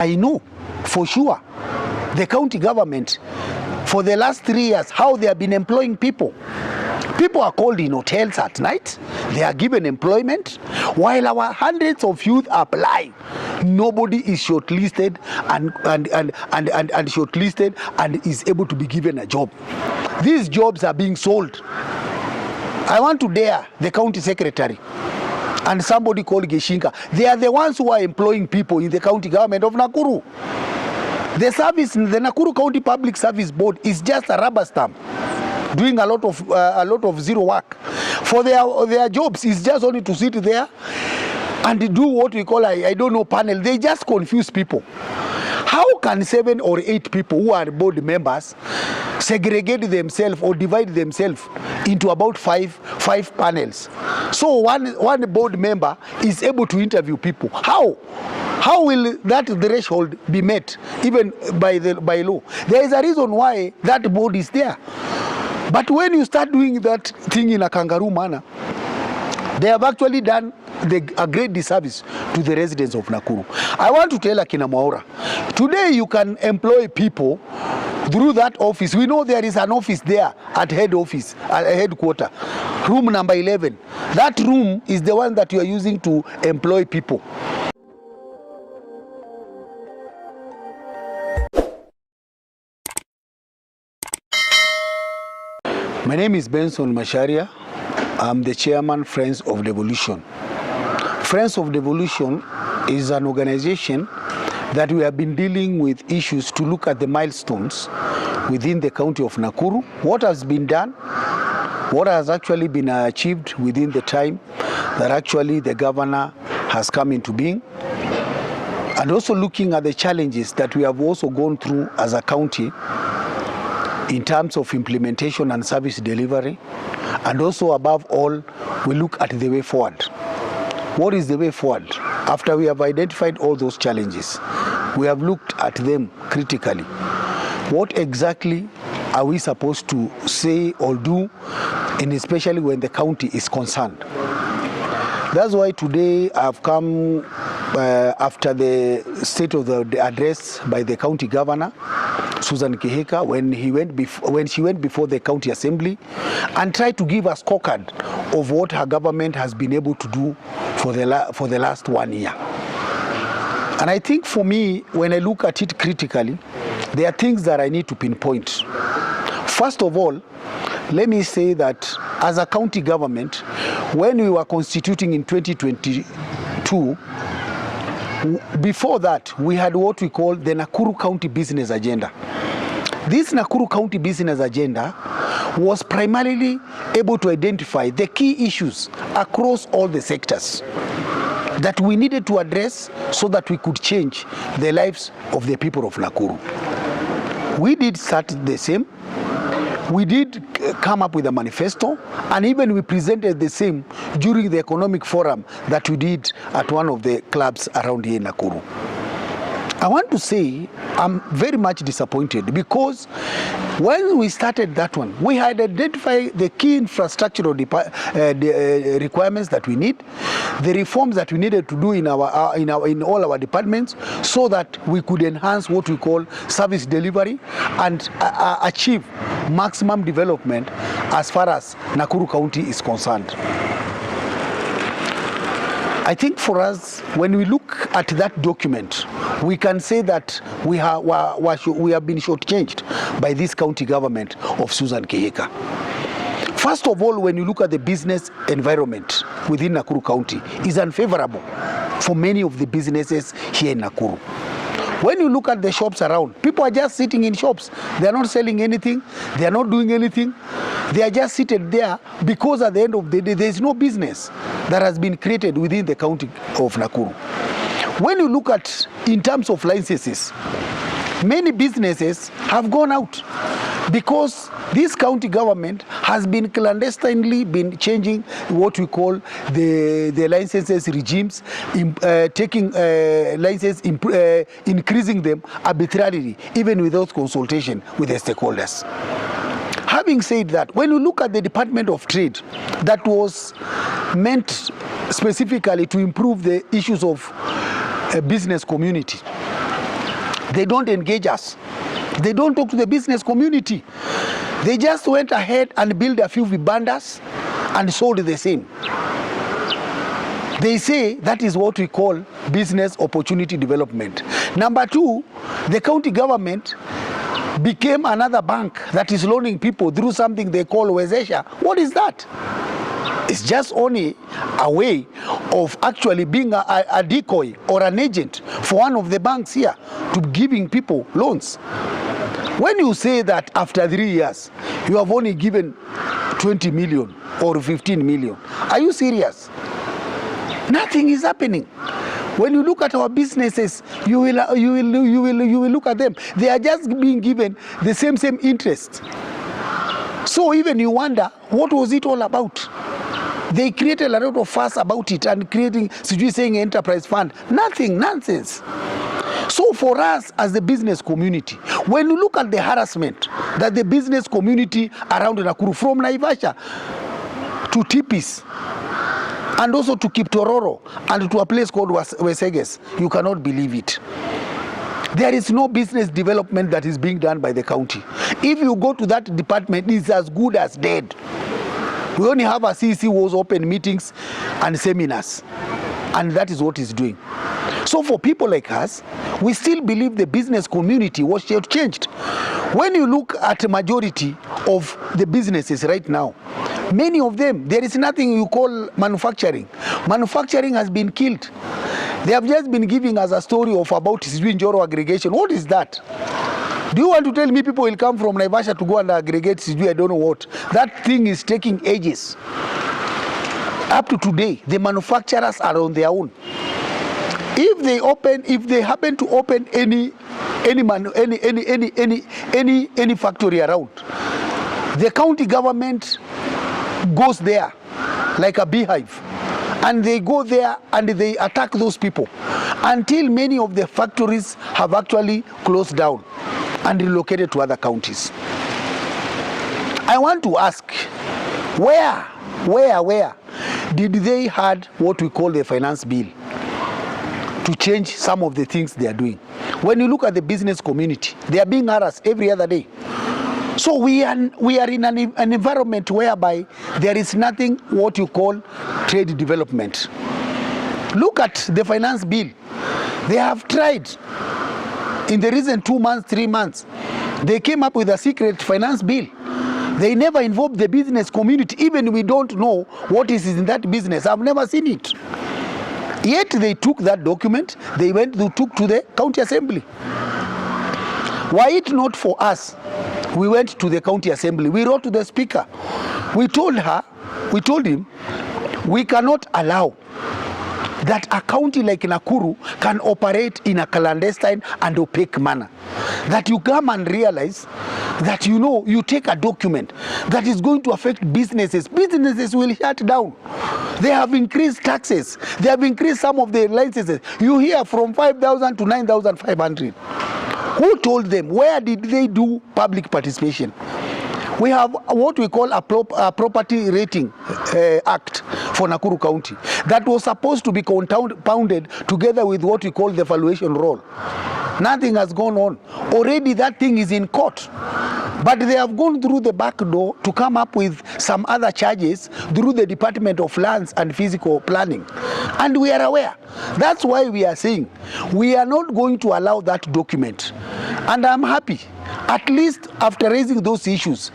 I know for sure the county government for the last 3 years how they have been employing people. People are called in hotels at night. They are given employment. While our hundreds of youth apply, nobody is shortlisted and shortlisted and is able to be given a job. These jobs are being sold. I want to dare the county secretary and somebody called Kihika. They are the ones who are employing people in the county government of Nakuru. The service, the Nakuru County Public Service Board is just a rubber stamp, doing a lot of zero work. For their jobs is just only to sit there and do what we call I don't know panel. They just confuse people. How can 7 or 8 people who are board members segregate themselves or divide themselves into about five panels? So one board member is able to interview people. How will that threshold be met even by law? There is a reason why that board is there. But when you start doing that thing in a kangaroo manner, they have actually done a great disservice to the residents of Nakuru. I want to tell Akina Mwaura, today you can employ people through that office. We know there is an office there at headquarters, room number 11. That room is the one that you are using to employ people. My name is Benson Macharia. I'm the chairman, Friends of Devolution. Friends of Devolution is an organization that we have been dealing with issues to look at the milestones within the county of Nakuru, what has been done, what has actually been achieved within the time that actually the governor has come into being, and also looking at the challenges that we have also gone through as a county in terms of implementation and service delivery. And also above all, we look at the way forward. What is the way forward? After we have identified all those challenges, we have looked at them critically. What exactly are we supposed to say or do, and especially when the county is concerned? That's why today I've come after the state of the address by the county governor, Susan Kihika, when she went before the county assembly and tried to give a scorecard of what her government has been able to do for the last 1 year. And I think for me, when I look at it critically, there are things that I need to pinpoint. First of all, let me say that as a county government, when we were constituting in 2022, before that, we had what we call the Nakuru County Business Agenda. This Nakuru County Business Agenda was primarily able to identify the key issues across all the sectors that we needed to address so that we could change the lives of the people of Nakuru. We did start the same. We did come up with a manifesto, and even we presented the same during the economic forum that we did at one of the clubs around here in Nakuru. I want to say I'm very much disappointed because when we started that one, we had identified the key infrastructural requirements that we need, the reforms that we needed to do in all our departments, so that we could enhance what we call service delivery and achieve maximum development as far as Nakuru County is concerned. I think for us, when we look at that document, we can say that we have been shortchanged by this county government of Susan Kihika. First of all, when you look at the business environment within Nakuru County, is unfavorable for many of the businesses here in Nakuru. When you look at the shops around, people are just sitting in shops. They are not selling anything. They are not doing anything. They are just seated there because at the end of the day, there is no business that has been created within the county of Nakuru. When you look at in terms of licenses, many businesses have gone out because this county government has been clandestinely changing what we call the licenses regimes, taking licenses, increasing them arbitrarily, even without consultation with the stakeholders. Having said that, when you look at the Department of Trade, that was meant specifically to improve the issues of a business community, They don't engage us. They don't talk to the business community. They just went ahead and built a few vibandas and sold the same. They say that is what we call business opportunity development. Number two, the county government became another bank that is loaning people through something they call Wezesha. What is that? It's just only a way of actually being a decoy or an agent for one of the banks here to giving people loans. When you say that after 3 years, you have only given 20 million or 15 million, are you serious? Nothing is happening. When you look at our businesses, you will look at them. They are just being given the same interest. So even you wonder, what was it all about? They created a lot of fuss about it and creating, saying enterprise fund. Nothing, nonsense. So for us as the business community, when you look at the harassment that the business community around Nakuru, from Naivasha to Tipis, and also to Kiptororo, and to a place called Weseges, you cannot believe it. There is no business development that is being done by the county. If you go to that department, it's as good as dead. We only have a CC was open meetings and seminars, and that is what it's doing. So for people like us, we still believe the business community was changed. When you look at the majority of the businesses right now, many of them, there is nothing you call manufacturing. Manufacturing has been killed. They have just been giving us a story of about Njoro aggregation. What is that? Do you want to tell me people will come from Naivasha to go and aggregate? I don't know what. That thing is taking ages. Up to today, the manufacturers are on their own. If they happen to open any factory around, the county government goes there like a beehive, and they go there and they attack those people until many of the factories have actually closed down and relocated to other counties. I want to ask, where did they had what we call the finance bill to change some of the things they are doing? When you look at the business community, they are being harassed every other day. So we are in an environment whereby there is nothing what you call trade development. Look at the finance bill. They have tried in the recent 2 months, 3 months. They came up with a secret finance bill. They never involved the business community. Even we don't know what is in that business. I've never seen it. Yet they took that document, they took to the county assembly. Were it not for us, we went to the county assembly. We wrote to the speaker. We told him, we cannot allow that a county like Nakuru can operate in a clandestine and opaque manner. That you come and realize that you take a document that is going to affect businesses. Businesses will shut down. They have increased taxes. They have increased some of the licenses. You hear from 5,000 to 9,500. Who told them? Where did they do public participation? We have what we call a property rating act for Nakuru County that was supposed to be compounded together with what we call the valuation roll. Nothing has gone on. Already that thing is in court. But they have gone through the back door to come up with some other charges through the Department of Lands and Physical Planning. And we are aware. That's why we are saying we are not going to allow that document. And I'm happy. At least after raising those issues,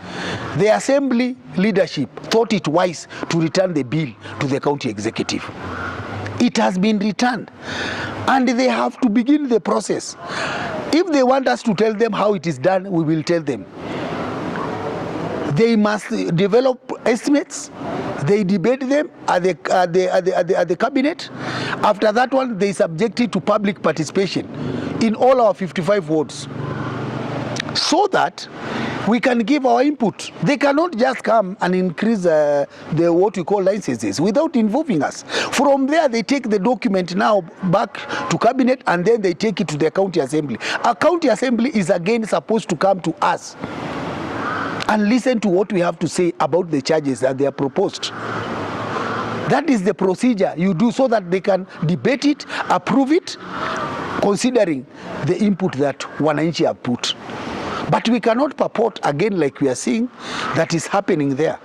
the assembly leadership thought it wise to return the bill to the county executive. It has been returned, and they have to begin the process. If they want us to tell them how it is done, we will tell them. They must develop estimates. They debate them at the cabinet. After that one, they subject it to public participation in all our 55 wards, so that we can give our input. They cannot just come and increase the what we call licenses without involving us. From there, they take the document now back to cabinet, and then they take it to the county assembly. A county assembly is again supposed to come to us and listen to what we have to say about the charges that they are proposed. That is the procedure you do, so that they can debate it, approve it, considering the input that wananchi have put. But we cannot purport again, like we are seeing that is happening there,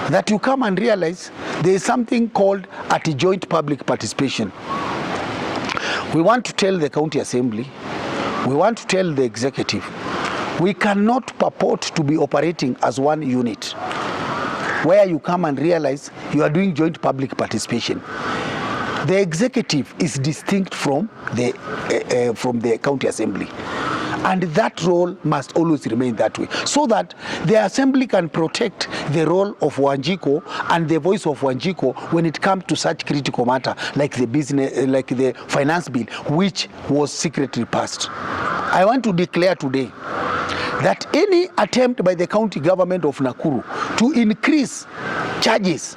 that you come and realize there is something called at joint public participation. We want to tell the county assembly, we want to tell the executive, we cannot purport to be operating as one unit where you come and realize you are doing joint public participation. The executive is distinct from the county assembly. And that role must always remain that way, so that the assembly can protect the role of Wanjiko and the voice of Wanjiko when it comes to such critical matter like the business, like the finance bill, which was secretly passed. I want to declare today that any attempt by the county government of Nakuru to increase charges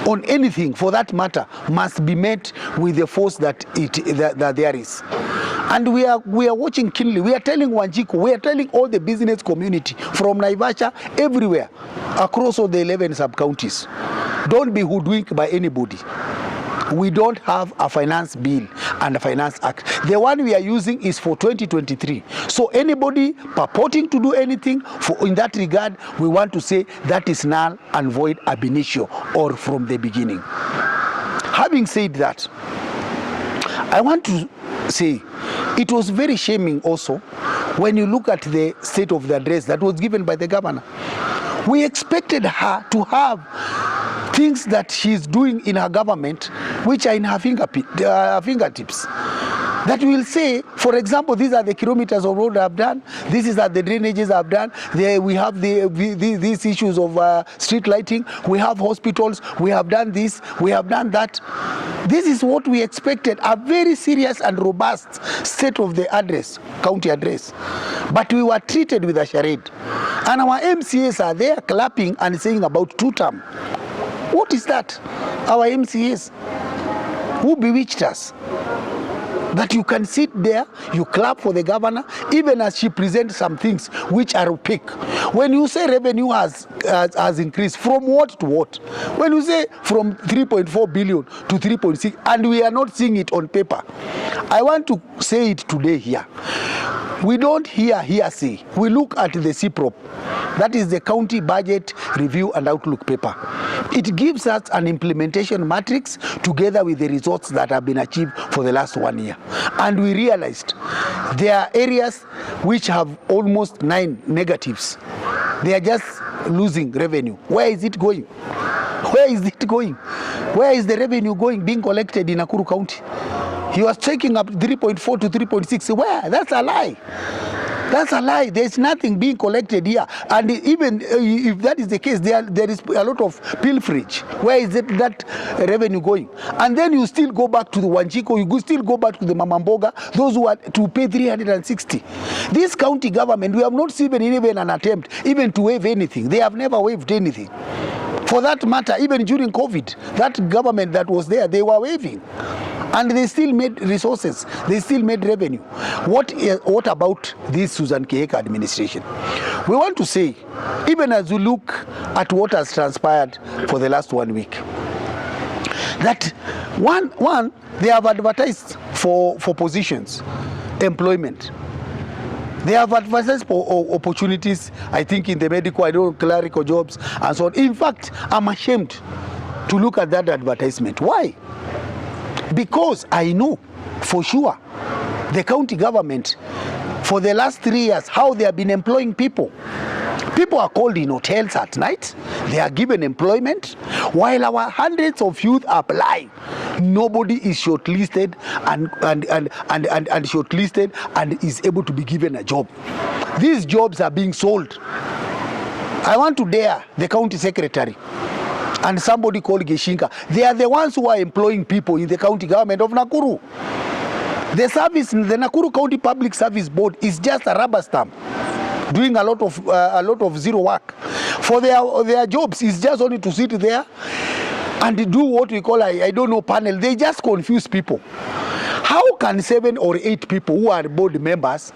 on anything for that matter must be met with the force that there is. And we are watching keenly. We are telling Wanjiko, we are telling all the business community from Naivasha, everywhere, across all the 11 sub-counties, don't be hoodwinked by anybody. We don't have a finance bill and a finance act. The one we are using is for 2023. So anybody purporting to do anything in that regard, we want to say that is null and void ab initio, or from the beginning. Having said that, I want to say it was very shaming also when you look at the state of the address that was given by the governor. We expected her to have things that she's doing in her government which are in her fingertips. That will say, for example, these are the kilometers of road I've done, this is the drainages I've done, we have these issues of street lighting, we have hospitals, we have done this, we have done that. This is what we expected, a very serious and robust state of the address, county address. But we were treated with a charade. And our MCAs are there clapping and saying about two-term. What is that? Our MCAs, who bewitched us? That you can sit there, you clap for the governor, even as she presents some things which are opaque. When you say revenue has increased, from what to what? When you say from 3.4 billion to 3.6, and we are not seeing it on paper, I want to say it today here. We don't hear hearsay. We look at the CPROP. That is the County Budget Review and Outlook paper. It gives us an implementation matrix together with the results that have been achieved for the last 1 year. And we realized there are areas which have almost 9 negatives. They are just losing revenue. Where is it going? Where is it going? Where is the revenue being collected in Nakuru County? He was taking up 3.4 to 3.6. Where? That's a lie. That's a lie. There's nothing being collected here. And even if that is the case, there is a lot of pilferage. Where is that revenue going? And then you still go back to the Wanjiko, you still go back to the Mamamboga, those who are to pay 360. This county government, we have not seen even an attempt even to waive anything. They have never waived anything. For that matter, even during COVID, that government that was there, they were waiving. And they still made resources. They still made revenue. What about this Susan Kihika administration? We want to say, even as we look at what has transpired for the last 1 week, that one they have advertised for positions, employment. They have advertised for opportunities, I think in the medical, clerical jobs, and so on. In fact, I'm ashamed to look at that advertisement. Why? Because I know for sure the county government for the last 3 years how they have been employing people. People are called in hotels at night. They are given employment while our hundreds of youth apply. Nobody is shortlisted and shortlisted and is able to be given a job. These jobs are being sold. I want to dare the county secretary and somebody called Kihika. They are the ones who are employing people in the county government of Nakuru. The service, the Nakuru County Public Service Board is just a rubber stamp, doing a lot of zero work. For their jobs is just only to sit there and do what we call I don't know panel. They just confuse people. How can 7 or 8 people who are board members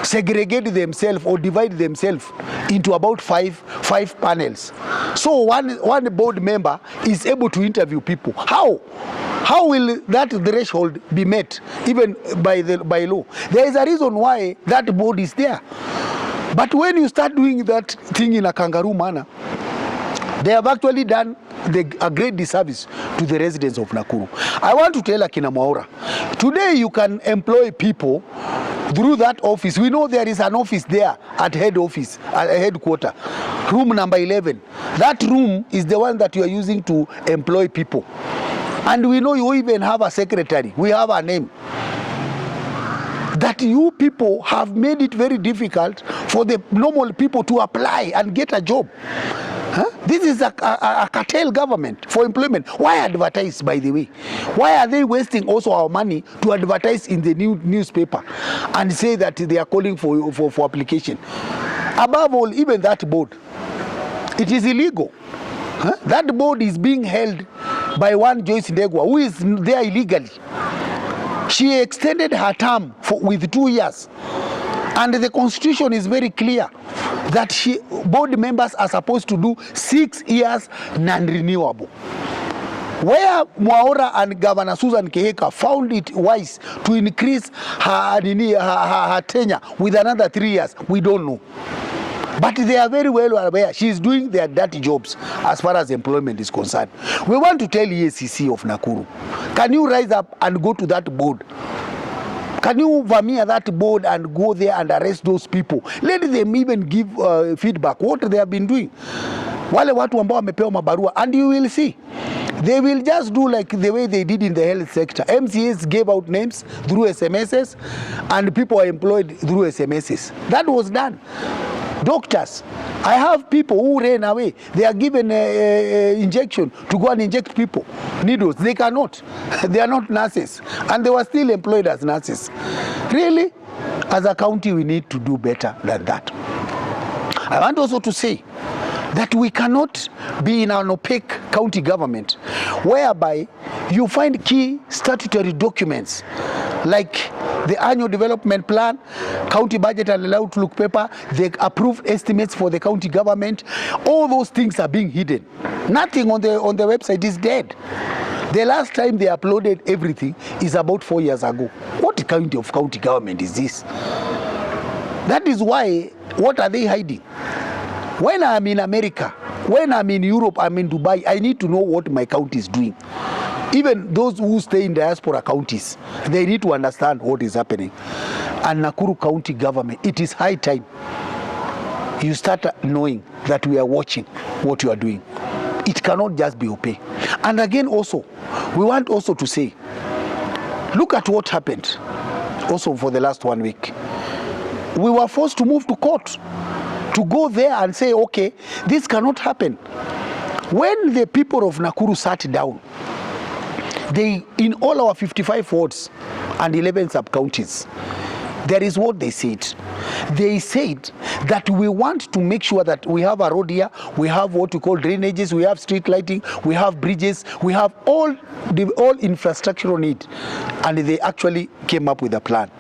segregate themselves or divide themselves into about five panels? So one board member is able to interview people. How How will that threshold be met even by law? There is a reason why that board is there. But when you start doing that thing in a kangaroo manner, they have actually done a great disservice to the residents of Nakuru. I want to tell Akina Mwaura, today you can employ people through that office. We know there is an office there at headquarters, room number 11. That room is the one that you are using to employ people. And we know you even have a secretary. We have a name. That you people have made it very difficult for the normal people to apply and get a job. This is a cartel government for employment. Why advertise, by the way? Why are they wasting also our money to advertise in the newspaper and say that they are calling for application? Above all, even that board, it is illegal. That board is being held by one Joyce Ndegwa, who is there illegally. She extended her term with 2 years. And the constitution is very clear that board members are supposed to do 6 years non-renewable. Where Mwaura and Governor Susan Kihika found it wise to increase her tenure with another 3 years, we don't know. But they are very well aware she is doing their dirty jobs as far as employment is concerned. We want to tell EACC of Nakuru, can you rise up and go to that board? Can you vamia that board and go there and arrest those people? Let them even give feedback what they have been doing. Wale watu ambao wamepewa mabarua, and you will see. They will just do like the way they did in the health sector. MCAs gave out names through SMSs and people are employed through SMSs. That was done. Doctors, I have people who ran away. They are given injection to go and inject people, needles. They cannot. They are not nurses. And they were still employed as nurses. Really? As a county, we need to do better than that. I want also to say that we cannot be in an opaque county government whereby you find key statutory documents like the annual development plan, county budget and outlook paper, the approved estimates for the county government. All those things are being hidden. Nothing on the website is dead. The last time they uploaded everything is about 4 years ago. What kind of county government is this? That is why, what are they hiding? When I'm in America, when I'm in Europe, I'm in Dubai, I need to know what my county is doing. Even those who stay in diaspora counties, they need to understand what is happening. And Nakuru County government, it is high time you start knowing that we are watching what you are doing. It cannot just be opaque. And again also, we want also to say, look at what happened also for the last 1 week. We were forced to move to court, to go there and say, okay, this cannot happen. When the people of Nakuru sat down, they, in all our 55 wards and 11 sub-counties, there is what they said. They said that we want to make sure that we have a road here, we have what we call drainages, we have street lighting, we have bridges, we have all infrastructural need. And they actually came up with a plan.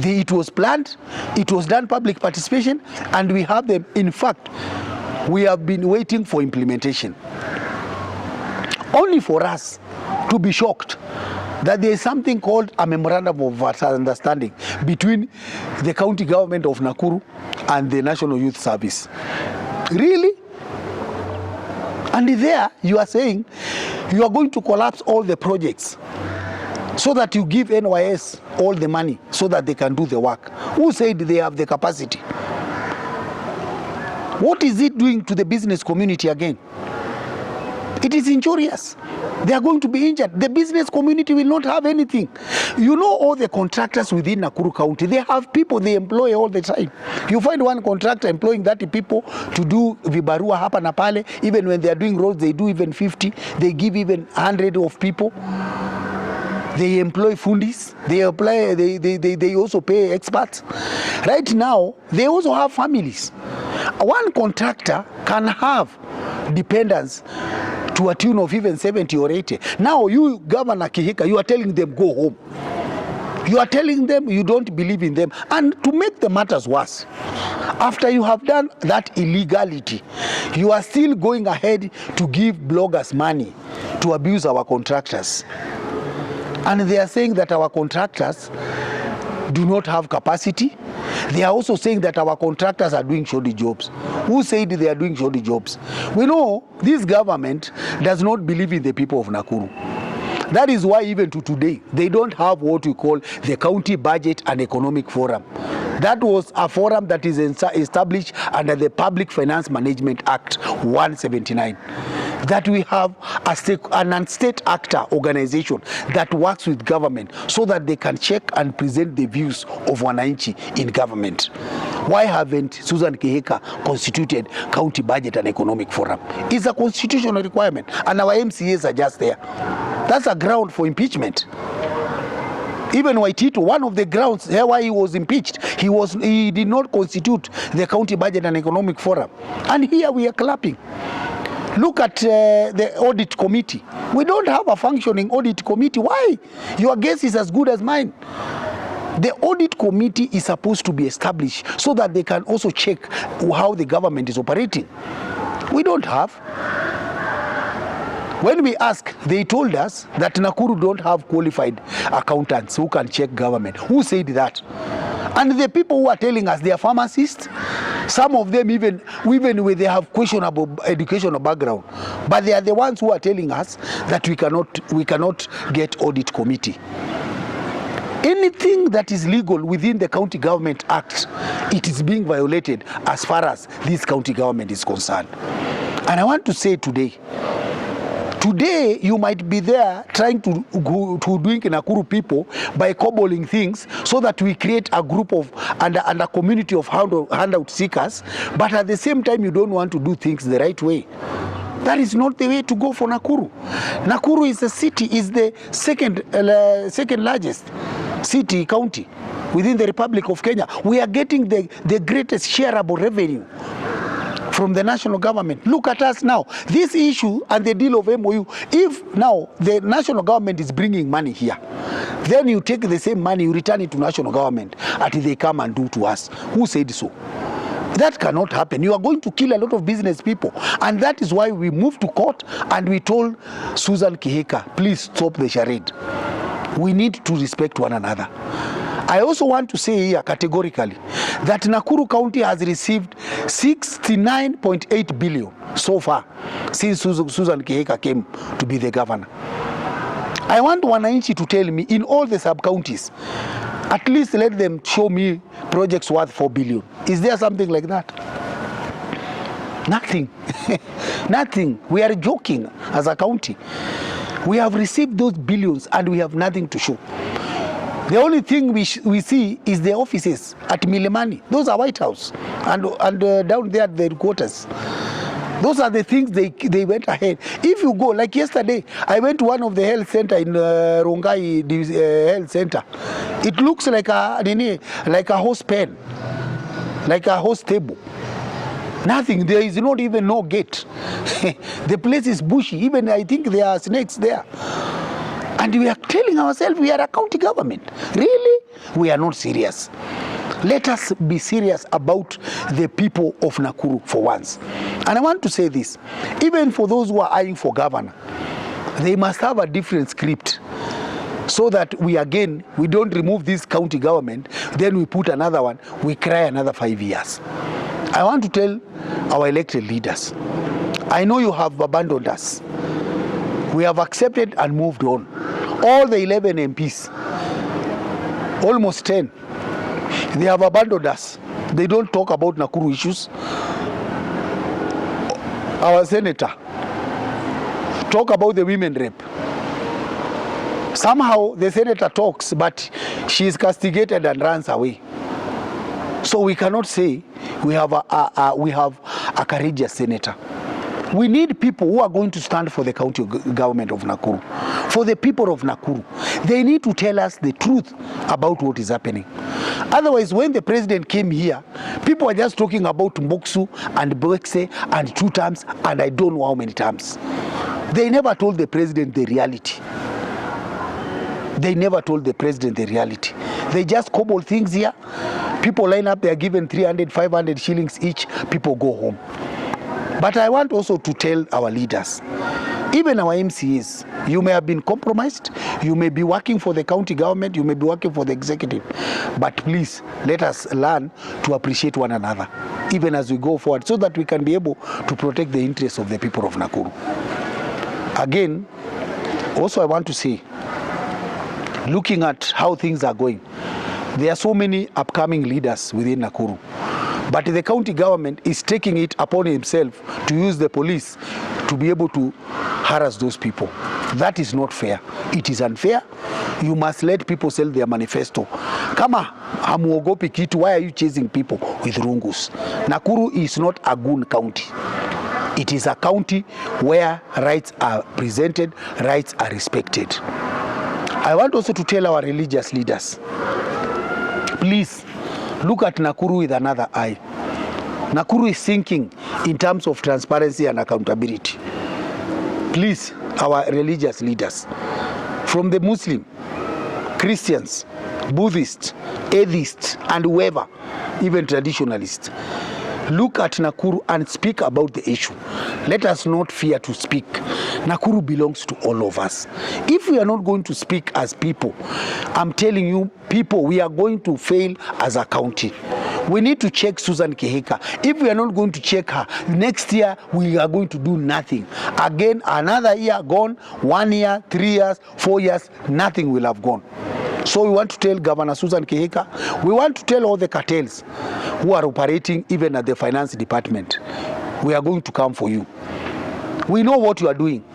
It was planned, it was done public participation, and we have them. In fact, we have been waiting for implementation. Only for us to be shocked that there is something called a memorandum of understanding between the county government of Nakuru and the National Youth Service. Really? And there you are saying you are going to collapse all the projects so that you give NYS all the money so that they can do the work. Who said they have the capacity? What is it doing to the business community again? It is injurious. They are going to be injured. The business community will not have anything. You know, all the contractors within Nakuru County, they have people they employ all the time. You find one contractor employing 30 people to do vibarua hapa na pale. Even when they are doing roads, they do even 50. They give even 100 of people. They employ fundis. They also pay experts. Right now, they also have families. One contractor can have dependents to a tune of even 70 or 80. Now you, Governor Kihika, you are telling them go home. You are telling them you don't believe in them. And to make the matters worse, after you have done that illegality, you are still going ahead to give bloggers money to abuse our contractors. And they are saying that our contractors do not have capacity. They are also saying that our contractors are doing shoddy jobs. Who said they are doing shoddy jobs? We know this government does not believe in the people of Nakuru. That is why even to today, they don't have what we call the County Budget and Economic Forum. That was a forum that is established under the Public Finance Management Act 179. That we have an state actor organization that works with government so that they can check and present the views of wananchi in government. Why haven't Susan Kihika constituted County Budget and Economic Forum? It's a constitutional requirement, and our MCAs are just there. That's a ground for impeachment. Even Waitito, one of the grounds why he was impeached, he did not constitute the County Budget and Economic Forum. And here we are clapping. Look at the audit committee. We don't have a functioning audit committee. Why? Your guess is as good as mine. The audit committee is supposed to be established so that they can also check how the government is operating. We don't have. When we ask, they told us that Nakuru don't have qualified accountants who can check government. Who said that? And the people who are telling us they are pharmacists, some of them even when they have questionable educational background, but they are the ones who are telling us that we cannot get audit committee. Anything that is legal within the County Government Act, it is being violated as far as this county government is concerned. And I want to say today you might be there trying to doing Nakuru people by cobbling things so that we create a group of and a community of handout seekers, but at the same time you don't want to do things the right way. That is not the way to go for Nakuru. Nakuru is a city, is the second largest city county within the Republic of Kenya. We are getting the greatest shareable revenue from the national government. Look at us now. This issue and the deal of MOU, if now the national government is bringing money here, then you take the same money, you return it to national government until they come and do to us. Who said so? That cannot happen. You are going to kill a lot of business people. And that is why we moved to court and we told Susan Kihika, please stop the charade. We need to respect one another. I also want to say here categorically that Nakuru County has received 69.8 billion so far since Susan Kihika came to be the governor. I want wananchi to tell me in all the sub-counties, at least let them show me projects worth 4 billion. Is there something like that? Nothing. Nothing. We are joking as a county. We have received those billions and we have nothing to show. The only thing we see is the offices at Milimani. Those are White House. And down there at the headquarters. Those are the things they went ahead. If you go, like yesterday, I went to one of the health center in Rongai health center. It looks like a horse pen, like a horse table. Nothing. There is not even no gate. The place is bushy. Even I think there are snakes there. And we are telling ourselves we are a county government. Really? We are not serious. Let us be serious about the people of Nakuru for once. And I want to say this, even for those who are eyeing for governor, they must have a different script so that we don't remove this county government, then we put another one, we cry another 5 years. I want to tell our elected leaders, I know you have abandoned us. We have accepted and moved on. All the 11 MPs, almost 10, they have abandoned us. They don't talk about Nakuru issues. Our senator talk about the women rep. Somehow the senator talks, but she is castigated and runs away. So we cannot say we have a courageous senator. We need people who are going to stand for the county government of Nakuru, for the people of Nakuru. They need to tell us the truth about what is happening. Otherwise, when the president came here, people are just talking about Mboksu and Bwekse and 2 terms and I don't know how many terms. They never told the president the reality. They never told the president the reality. They just cobble things here. People line up, they are given 300, 500 shillings each. People go home. But I want also to tell our leaders, Even our MCAs, you may have been compromised, you may be working for the county government, you may be working for the executive, but please let us learn to appreciate one another, even as we go forward, so that we can be able to protect the interests of the people of Nakuru. Again, also I want to say, looking at how things are going, there are so many upcoming leaders within Nakuru, but the county government is taking it upon himself to use the police to be able to harass those people. That is not fair. It is unfair. You must let people sell their manifesto. Kama hamuogopi kitu, why are you chasing people with rungus? Nakuru is not a goon county. It is a county where rights are presented, rights are respected. I want also to tell our religious leaders, please look at Nakuru with another eye. Nakuru is sinking in terms of transparency and accountability. Please, our religious leaders, from the Muslim, Christians, Buddhists, atheists, and whoever, even traditionalists, look at Nakuru and speak about the issue. Let us not fear to speak. Nakuru belongs to all of us. If we are not going to speak as people, I'm telling you, people, we are going to fail as a county. We need to check Susan Kihika. If we are not going to check her, next year we are going to do nothing. Again, another year gone, 1 year, 3 years, 4 years, nothing will have gone. So we want to tell Governor Susan Kihika, we want to tell all the cartels who are operating even at the finance department, we are going to come for you. We know what you are doing.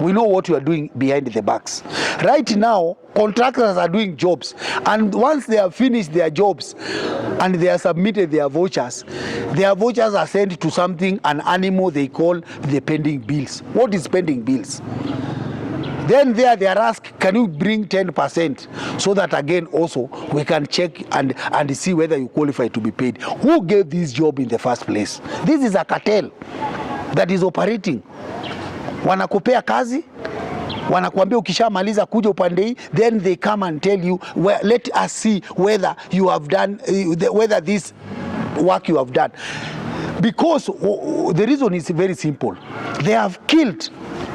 We know what you are doing behind the backs. Right now, contractors are doing jobs, and once they have finished their jobs and they have submitted their vouchers are sent to something, an animal they call the pending bills. What is pending bills? Then they are asked, can you bring 10% so that again also we can check and see whether you qualify to be paid. Who gave this job in the first place? This is a cartel that is operating. Wanakupea kazi, wanakuambia ukishamaliza kuja upande hii, then they come and tell you, well, let us see whether you have done, whether this work you have done. Because the reason is very simple. They have killed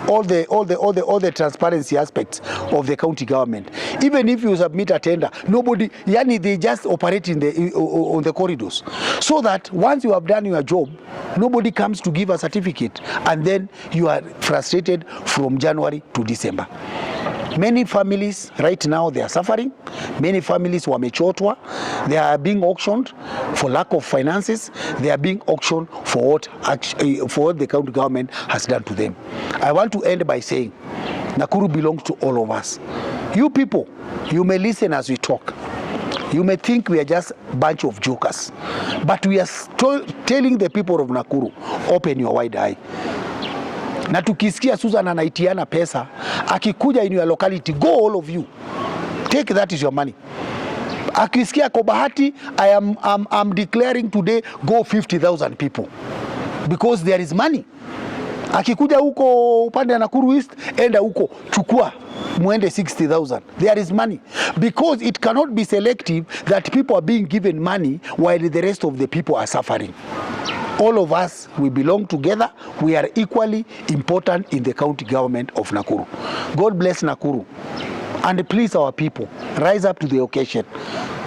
all the transparency aspects of the county government. Even if you submit a tender, nobody, yani they just operate on the corridors. So that once you have done your job, nobody comes to give a certificate, and then you are frustrated from January to December. Many families right now, they are suffering. Many families wamechotwa. They are being auctioned for lack of finances. They are being auctioned for what the county government has done to them. I want to end by saying, Nakuru belongs to all of us. You people, you may listen as we talk. You may think we are just a bunch of jokers, but we are telling the people of Nakuru, open your wide eye. Na tukisikia Susan anaitiana pesa, akikuja in your locality, go all of you. Take that is your money. Akisikia Kobahati, I'm declaring today, go 50,000 people. Because there is money. Akikuja huko upande ya Nakuru East, enda huko, chukua, muende 60,000. There is money. Because it cannot be selective that people are being given money while the rest of the people are suffering. All of us, we belong together. We are equally important in the county government of Nakuru. God bless Nakuru. And please, our people, rise up to the occasion.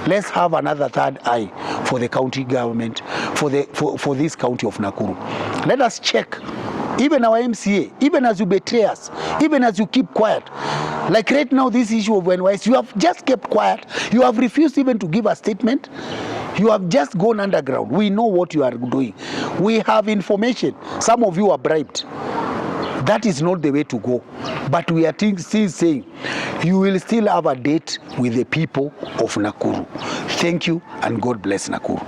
Let's have another third eye for the county government, for this county of Nakuru. Let us check. Even our MCA, even as you betray us, even as you keep quiet. Like right now, this issue of NYS, you have just kept quiet. You have refused even to give a statement. You have just gone underground. We know what you are doing. We have information. Some of you are bribed. That is not the way to go. But we are still saying, you will still have a date with the people of Nakuru. Thank you, and God bless Nakuru.